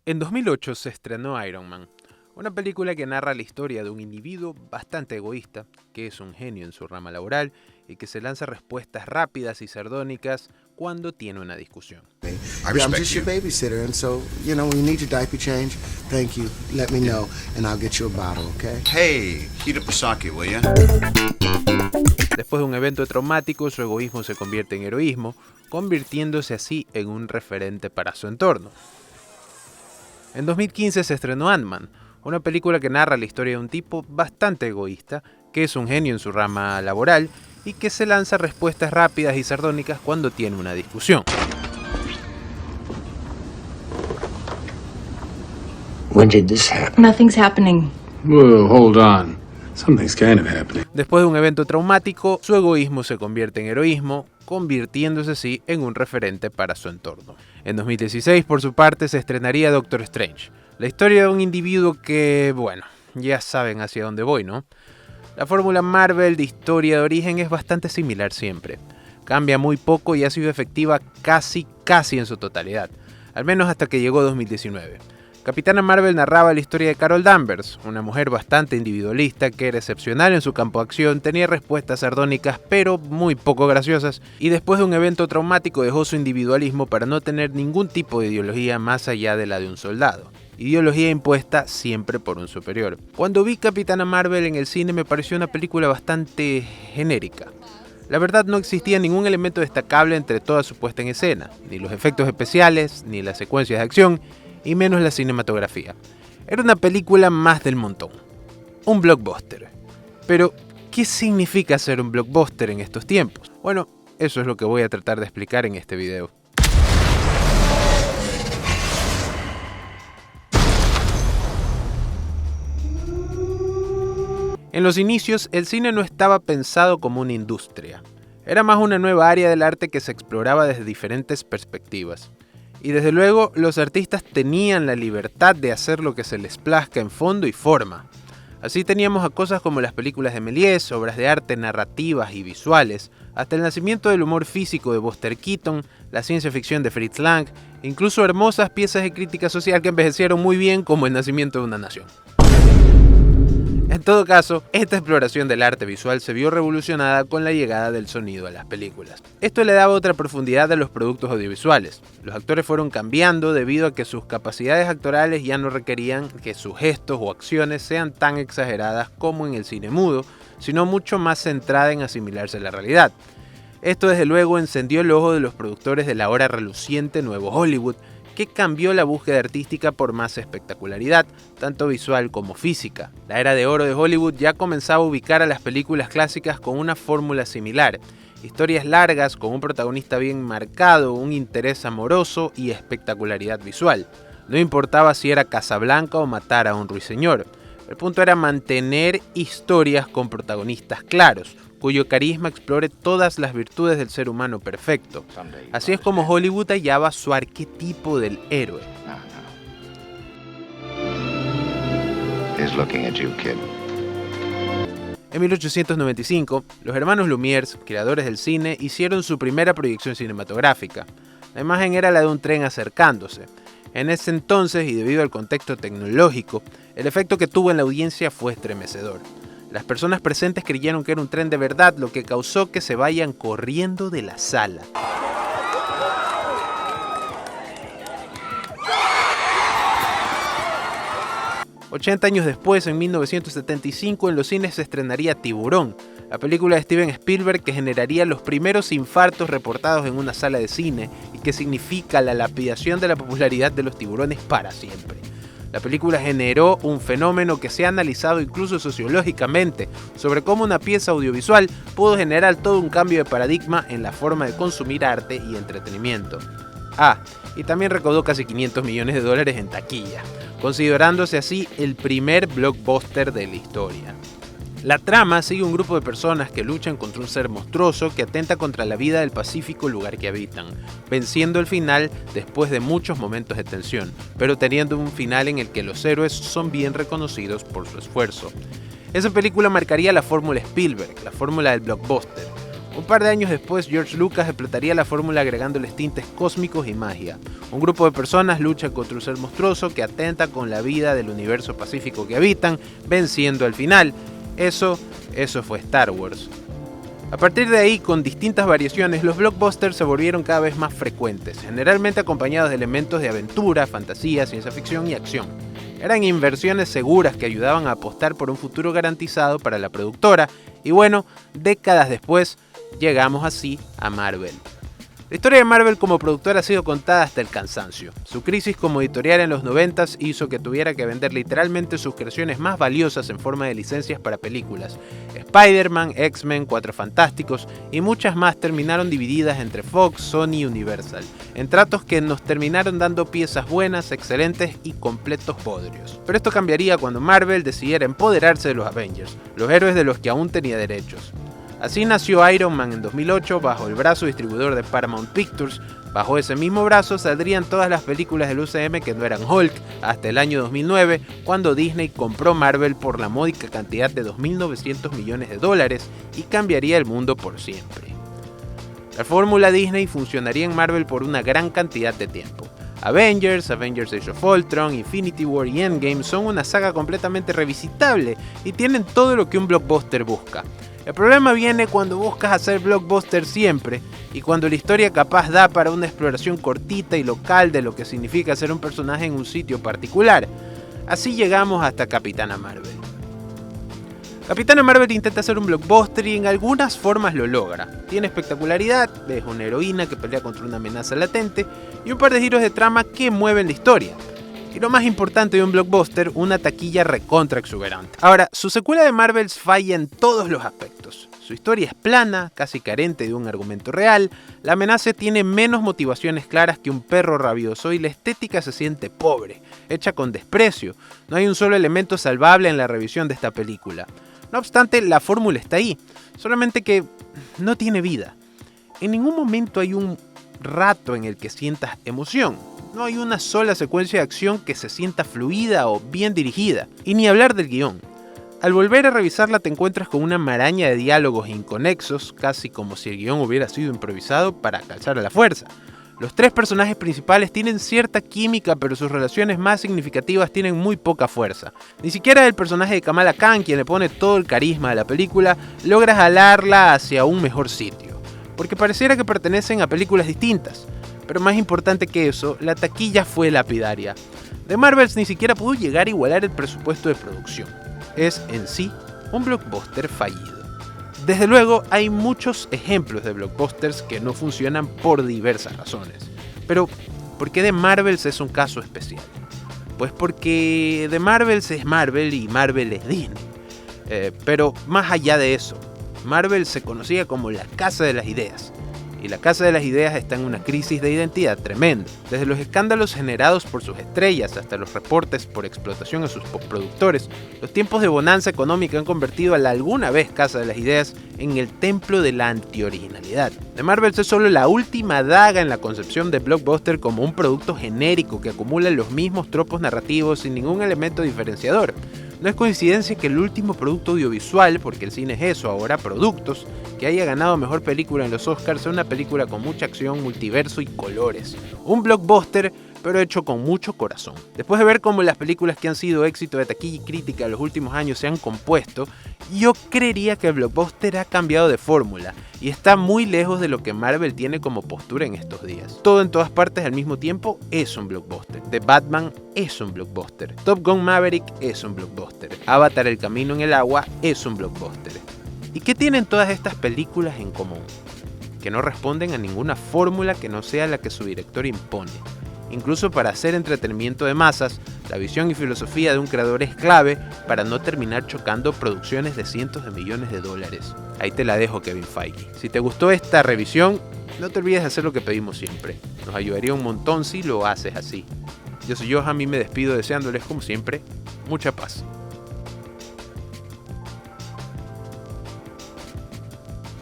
En 2008 se estrenó Iron Man, una película que narra la historia de un individuo bastante egoísta, que es un genio en su rama laboral y que se lanza respuestas rápidas y sardónicas cuando tiene una discusión. I'm just your babysitter, and so, when you need your diaper change, thank you. Let me know, and I'll get you a bottle, okay? Hey, heat up the socket, will ya? Después de un evento traumático, su egoísmo se convierte en heroísmo, convirtiéndose así en un referente para su entorno. En 2015 se estrenó Ant-Man, una película que narra la historia de un tipo bastante egoísta, que es un genio en su rama laboral y que se lanza respuestas rápidas y sardónicas cuando tiene una discusión. When did this happen? Nothing's happening. Whoa, hold on. Something's kind of happening. Después de un evento traumático, su egoísmo se convierte en heroísmo, convirtiéndose así en un referente para su entorno. En 2016, por su parte, se estrenaría Doctor Strange, la historia de un individuo que, ya saben hacia dónde voy, ¿no? La fórmula Marvel de historia de origen es bastante similar siempre. Cambia muy poco y ha sido efectiva casi en su totalidad, al menos hasta que llegó 2019. Capitana Marvel narraba la historia de Carol Danvers, una mujer bastante individualista que era excepcional en su campo de acción, tenía respuestas sardónicas pero muy poco graciosas y después de un evento traumático dejó su individualismo para no tener ningún tipo de ideología más allá de la de un soldado. Ideología impuesta siempre por un superior. Cuando vi Capitana Marvel en el cine me pareció una película bastante genérica. La verdad no existía ningún elemento destacable entre toda su puesta en escena, ni los efectos especiales, ni las secuencias de acción, y menos la cinematografía. Era una película más del montón. Un blockbuster. Pero, ¿qué significa ser un blockbuster en estos tiempos? Bueno, eso es lo que voy a tratar de explicar en este video. En los inicios, el cine no estaba pensado como una industria. Era más una nueva área del arte que se exploraba desde diferentes perspectivas. Y desde luego, los artistas tenían la libertad de hacer lo que se les plazca en fondo y forma. Así teníamos a cosas como las películas de Méliès, obras de arte narrativas y visuales, hasta el nacimiento del humor físico de Buster Keaton, la ciencia ficción de Fritz Lang, incluso hermosas piezas de crítica social que envejecieron muy bien como El nacimiento de una nación. En todo caso, esta exploración del arte visual se vio revolucionada con la llegada del sonido a las películas. Esto le daba otra profundidad a los productos audiovisuales. Los actores fueron cambiando debido a que sus capacidades actorales ya no requerían que sus gestos o acciones sean tan exageradas como en el cine mudo, sino mucho más centrada en asimilarse a la realidad. Esto desde luego encendió el ojo de los productores del ahora reluciente nuevo Hollywood, que cambió la búsqueda artística por más espectacularidad, tanto visual como física. La era de oro de Hollywood ya comenzaba a ubicar a las películas clásicas con una fórmula similar. Historias largas con un protagonista bien marcado, un interés amoroso y espectacularidad visual. No importaba si era Casablanca o Matar a un ruiseñor. El punto era mantener historias con protagonistas claros, cuyo carisma explore todas las virtudes del ser humano perfecto. Así es como Hollywood hallaba su arquetipo del héroe. En 1895, los hermanos Lumière, creadores del cine, hicieron su primera proyección cinematográfica. La imagen era la de un tren acercándose. En ese entonces, y debido al contexto tecnológico, el efecto que tuvo en la audiencia fue estremecedor. Las personas presentes creyeron que era un tren de verdad, lo que causó que se vayan corriendo de la sala. $80 años después, en 1975, en los cines se estrenaría Tiburón, la película de Steven Spielberg que generaría los primeros infartos reportados en una sala de cine y que significa la lapidación de la popularidad de los tiburones para siempre. La película generó un fenómeno que se ha analizado incluso sociológicamente sobre cómo una pieza audiovisual pudo generar todo un cambio de paradigma en la forma de consumir arte y entretenimiento. Y también recaudó casi $500 millones en taquilla, considerándose así el primer blockbuster de la historia. La trama sigue un grupo de personas que luchan contra un ser monstruoso que atenta contra la vida del pacífico lugar que habitan, venciendo el final después de muchos momentos de tensión, pero teniendo un final en el que los héroes son bien reconocidos por su esfuerzo. Esa película marcaría la fórmula Spielberg, la fórmula del blockbuster. Un par de años después, George Lucas explotaría la fórmula agregándoles tintes cósmicos y magia. Un grupo de personas lucha contra un ser monstruoso que atenta con la vida del universo pacífico que habitan, venciendo al final. Eso fue Star Wars. A partir de ahí, con distintas variaciones, los blockbusters se volvieron cada vez más frecuentes, generalmente acompañados de elementos de aventura, fantasía, ciencia ficción y acción. Eran inversiones seguras que ayudaban a apostar por un futuro garantizado para la productora, y bueno, décadas después, llegamos así a Marvel. La historia de Marvel como productora ha sido contada hasta el cansancio. Su crisis como editorial en los 90s hizo que tuviera que vender literalmente sus creaciones más valiosas en forma de licencias para películas. Spider-Man, X-Men, Cuatro Fantásticos y muchas más terminaron divididas entre Fox, Sony y Universal, en tratos que nos terminaron dando piezas buenas, excelentes y completos bodrios. Pero esto cambiaría cuando Marvel decidiera empoderarse de los Avengers, los héroes de los que aún tenía derechos. Así nació Iron Man en 2008 bajo el brazo distribuidor de Paramount Pictures. Bajo ese mismo brazo saldrían todas las películas del UCM que no eran Hulk hasta el año 2009, cuando Disney compró Marvel por la módica cantidad de $2.900 millones y cambiaría el mundo por siempre. La fórmula Disney funcionaría en Marvel por una gran cantidad de tiempo. Avengers Age of Ultron, Infinity War y Endgame son una saga completamente revisitable y tienen todo lo que un blockbuster busca. El problema viene cuando buscas hacer blockbuster siempre y cuando la historia capaz da para una exploración cortita y local de lo que significa ser un personaje en un sitio particular. Así llegamos hasta Capitana Marvel. Capitana Marvel intenta hacer un blockbuster y en algunas formas lo logra. Tiene espectacularidad, es una heroína que pelea contra una amenaza latente y un par de giros de trama que mueven la historia. Y lo más importante de un blockbuster, una taquilla recontra exuberante. Ahora, su secuela de Marvels falla en todos los aspectos. Su historia es plana, casi carente de un argumento real, la amenaza tiene menos motivaciones claras que un perro rabioso y la estética se siente pobre, hecha con desprecio. No hay un solo elemento salvable en la revisión de esta película. No obstante, la fórmula está ahí, solamente que no tiene vida. En ningún momento hay un rato en el que sientas emoción. No hay una sola secuencia de acción que se sienta fluida o bien dirigida. Y ni hablar del guión. Al volver a revisarla te encuentras con una maraña de diálogos inconexos, casi como si el guión hubiera sido improvisado para calzar a la fuerza. Los tres personajes principales tienen cierta química, pero sus relaciones más significativas tienen muy poca fuerza. Ni siquiera el personaje de Kamala Khan, quien le pone todo el carisma a la película, logra jalarla hacia un mejor sitio. Porque pareciera que pertenecen a películas distintas. Pero más importante que eso, la taquilla fue lapidaria. The Marvels ni siquiera pudo llegar a igualar el presupuesto de producción. Es en sí un blockbuster fallido. Desde luego hay muchos ejemplos de blockbusters que no funcionan por diversas razones. Pero, ¿por qué The Marvels es un caso especial? Pues porque The Marvels es Marvel y Marvel es Disney. Pero más allá de eso, Marvel se conocía como la casa de las ideas. Y la casa de las ideas está en una crisis de identidad tremenda. Desde los escándalos generados por sus estrellas hasta los reportes por explotación a sus productores, los tiempos de bonanza económica han convertido a la alguna vez casa de las ideas en el templo de la antioriginalidad. The Marvels es solo la última daga en la concepción de blockbuster como un producto genérico que acumula los mismos tropos narrativos sin ningún elemento diferenciador. No es coincidencia que el último producto audiovisual, porque el cine es eso ahora, productos, que haya ganado mejor película en los Oscars sea una película con mucha acción, multiverso y colores. Un blockbuster, pero hecho con mucho corazón. Después de ver cómo las películas que han sido éxito de taquilla y crítica en los últimos años se han compuesto, yo creería que el blockbuster ha cambiado de fórmula y está muy lejos de lo que Marvel tiene como postura en estos días. Todo en todas partes al mismo tiempo es un blockbuster. The Batman es un blockbuster. Top Gun Maverick es un blockbuster. Avatar El Camino en el Agua es un blockbuster. ¿Y qué tienen todas estas películas en común? Que no responden a ninguna fórmula que no sea la que su director impone. Incluso para hacer entretenimiento de masas, la visión y filosofía de un creador es clave para no terminar chocando producciones de cientos de millones de dólares. Ahí te la dejo, Kevin Feige. Si te gustó esta revisión, no te olvides de hacer lo que pedimos siempre. Nos ayudaría un montón si lo haces así. Yo soy Johan y me despido deseándoles, como siempre, mucha paz.